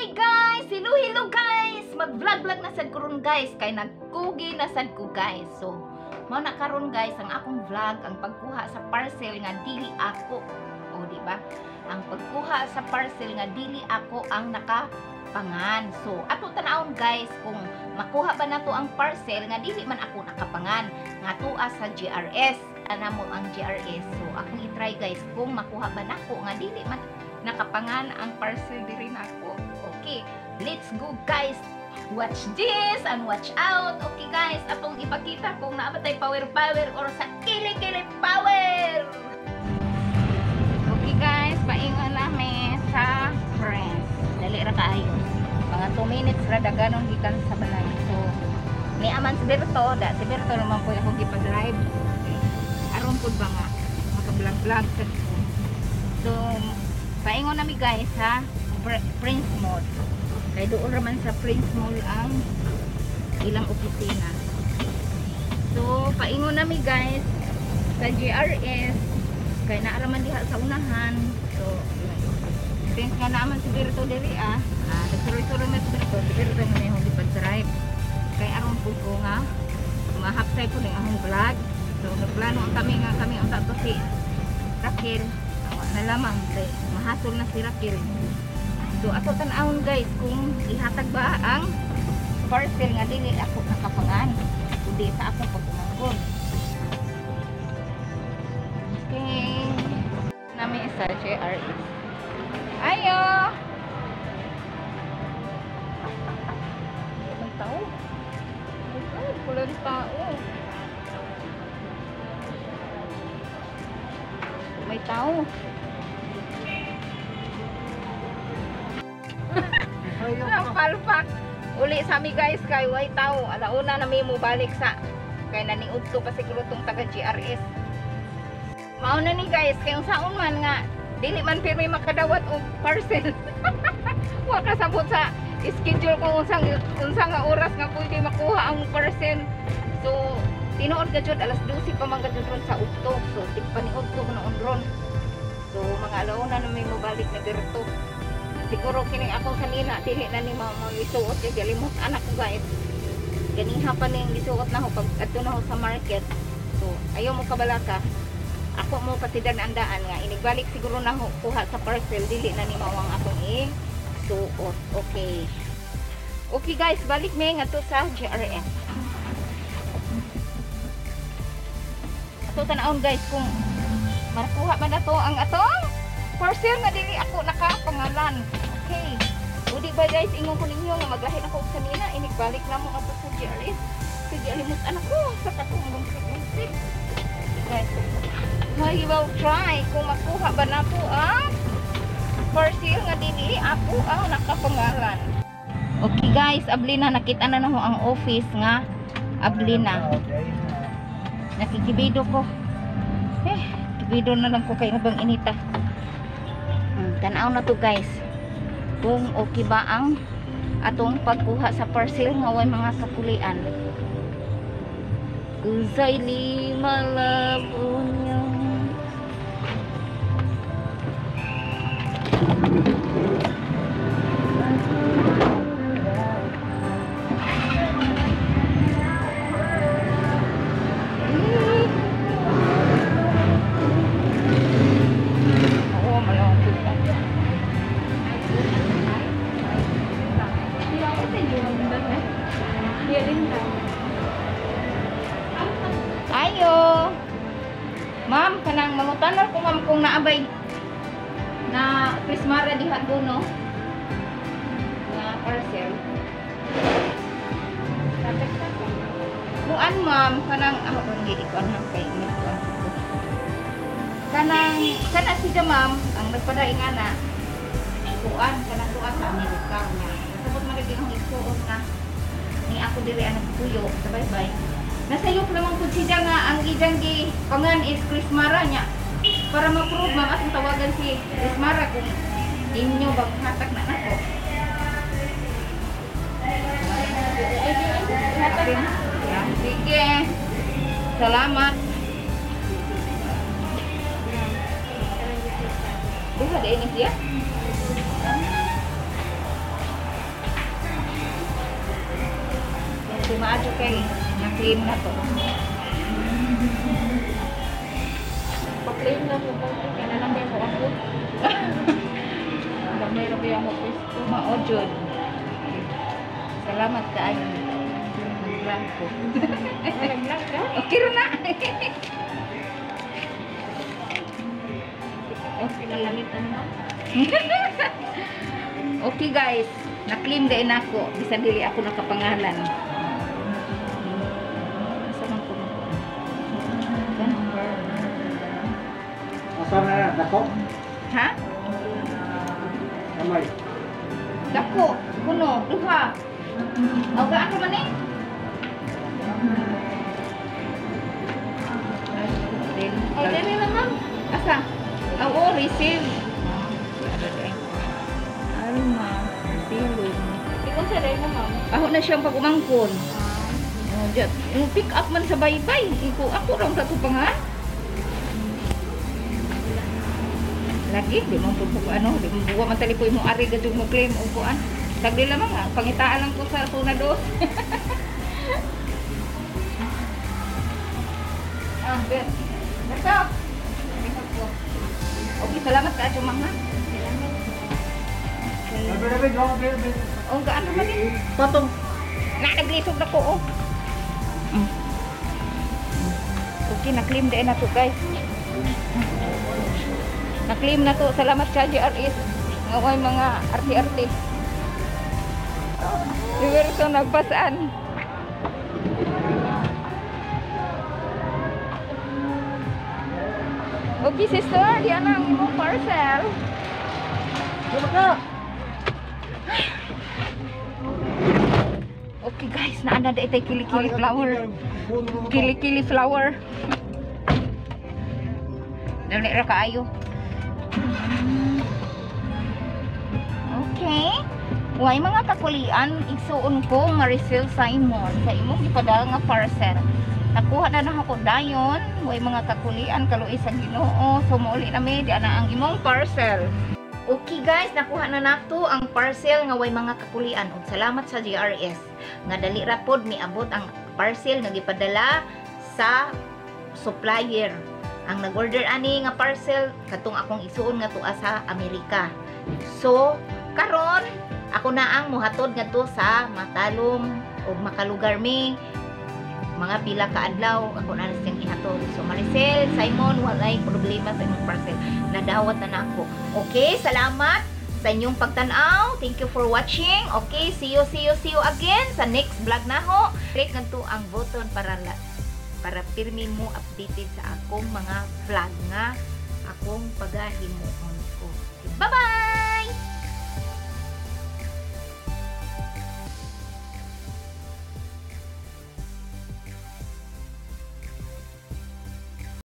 Hi guys! Hello guys! Mag-vlog na sad ko ron guys kay nagkugi na sad ko guys. So, mao na karon guys ang akong vlog ang pagkuha sa parcel nga dili ako. O di ba? Ang pagkuha sa parcel nga dili ako ang nakapangan. So, ato tanawon guys kung makuha ba nato ang parcel nga dili man ako nakapangan nga tuwa sa GRS. Ana mo ang GRS. So, akong i-try guys kung makuha ba nako nga dili man nakapangan ang parcel diri nako. Okay, let's go guys. Watch this and watch out. Okay guys, atong ipakita kung naa ba tay power or sa kili power. Okay guys, paingon namin sa friends. Dali ra kaayo. Mga 2 minutes ra daganon gikan sa balay. So, ni aman si Berto, si Berto naman po ako gipag-live. Okay. Aron pud ba nga maka-vlog sa so, paingon nami guys sa Prince Mall. Kaya doon raman sa Prince Mall ang ilang opisina. So, paingon nami guys sa GRS. Kaya naaraman diha sa unahan. So, since nga naman si Berto diri nagsuroy-suroy mo si Berto. Si Berto nga may hindi pag-drive. Kaya aron po ko nga mahapsay po ng akong vlog. So, nagplano ang kami ang tato si Raquel. Na lamang mahasol na si Raquel. So ato tan-awon guys kung ihatag ba ang parcel nga dili ako nakapangan kundi sa akong pagkumangkon. Okay, nami sa GRS. Ayo. Ang tao. Ay, kulang tao. May tao. Palpak. Uli sa mi guys kay way tao. Alauna na mi mo balik sa kay naniud to pa siguro tong taga GRS. Mao na ni guys kay unsaon man nga dili man pirmi makadawat og parcel. Wa kasabot sa schedule kung unsang nga oras nga pwede makuha ang parcel. So tinuod ka jud alas 12 pa man ka jud ron sa ukto. So tigpaniud ko noon ron. So mga alauna na may mobalik na Berto. Siguro kining ako kanina dili na ni misuot kay galimot anak ko guys. Ganiha pa ning gisuot na ho pag adto na ho sa market. So ayo mo kabalaka. Ako mo patidan-andaan nga inigbalik siguro na ho kuha sa parcel dili na ni mawang akong suot. Okay. Okay guys, balik mi ngadto sa GRS. Ato tan-awon guys kung makuha ba na to ang atong parcel nga dili ako nakapangalan. Okay. O di ba guys, ingon ko ninyo nga maglahi na ko sa nina, inigbalik na mo ato sa GRS. Sige, alimot anak ko sa katong bunsik. Guys, we will try kung makuha ba na po ang parcel nga dili ako ang nakapangalan. Okay guys, abli na nakita na ho ang office nga abli na. Nakikibido ko. Kibido na lang ko kay bang inita. Tanaw na to guys kung okay ba ang atong pagkuha sa parcel nga way mga kapulian. Kusay lima labunyo. Ayo. Ma'am, kanang mangutanol ko ma'am kung naabay na Prismara diha duno na parcel. Muan ma'am, kanang ako hindi ko anang kay nito. Kana siya ma'am ang nagpadaing ana. Kuan kanang tuwa sa Amerika niya. Sabot man lagi ang isuot na ni ako diri anak puyo sa bye-bye. Nasayop naman po siya nga ang ijang gi pangan is Prismara niya. Para ma-prove ma'am atong tawagan si Prismara kung inyo bang hatak na nako. Sige. Salamat. Duha din siya. maadyo kay na-claim na to. Pa-claim na po ba? Kaya na lang may mo ako. May rabi ang pwesto. Maojod. Salamat kaayo. Nag-vlog ko. Nag-vlog ka? Okay rin na. Pinakalitan mo. Okay guys, na-claim din ako. Bisan dili ako nakapangalan. Saan ko mo? Asa na dako? Ha? Kamay. Dako, kuno, duha. O gaan ko man eh? Ay, dali na ma'am. Asa? Oo, receive. Alma, silong. Ikaw sa rin na ma'am. Ako na siyang pag-umangkon. Yung pick up man sa baybay. Ako lang sa tupangan. Lagi, di mo po ano, di mo buwa man talipoy mo ari gadug mo claim o kuan. Sagdi lamang nga, pangitaan lang ko sa sunados. Bet. Let's okay, salamat ka Ajo Mama. Labi, dong, labi. O, gaano man eh. Patong. Naglisog na ko, oh. Okay, na-claim din na to, guys. Na-claim na to. Salamat sa GRS. Ngaway mga arti-arti. Siguro ito nagpasaan. Okay, sister. Yan ang imong parcel. Diba ka? Okay, guys. Naanda da itay kili-kili flower. Kili-kili flower. Dali ra kaayo. Okay. Way mga kakulian, igsuon ko Maricel Simon sa imong gipadala nga parcel. Nakuha na ako dayon, way mga kakulian kaluoy sa Ginoo. So mauli na mi di ana ang imong parcel. Okay guys, nakuha na nato ang parcel nga way mga kakulian. Ug salamat sa GRS nga dali ra pod miabot ang parcel nga gipadala sa supplier. Ang nag-order ani nga parcel katong akong isuon nga tuwa sa Amerika. So karon ako na ang muhatod ngadto sa Matalom o makalugar mi mga pila ka adlaw ako na siyang ihatod. So Maricel Simon, walay problema sa imong parcel, nadawat na nako. Okay, salamat sa inyong pagtan-aw. Thank you for watching. Okay, see you again sa next vlog na ho. Click ngadto ang button para pirmi mo updated sa akong mga vlog nga akong pagahimuon ko. Bye-bye!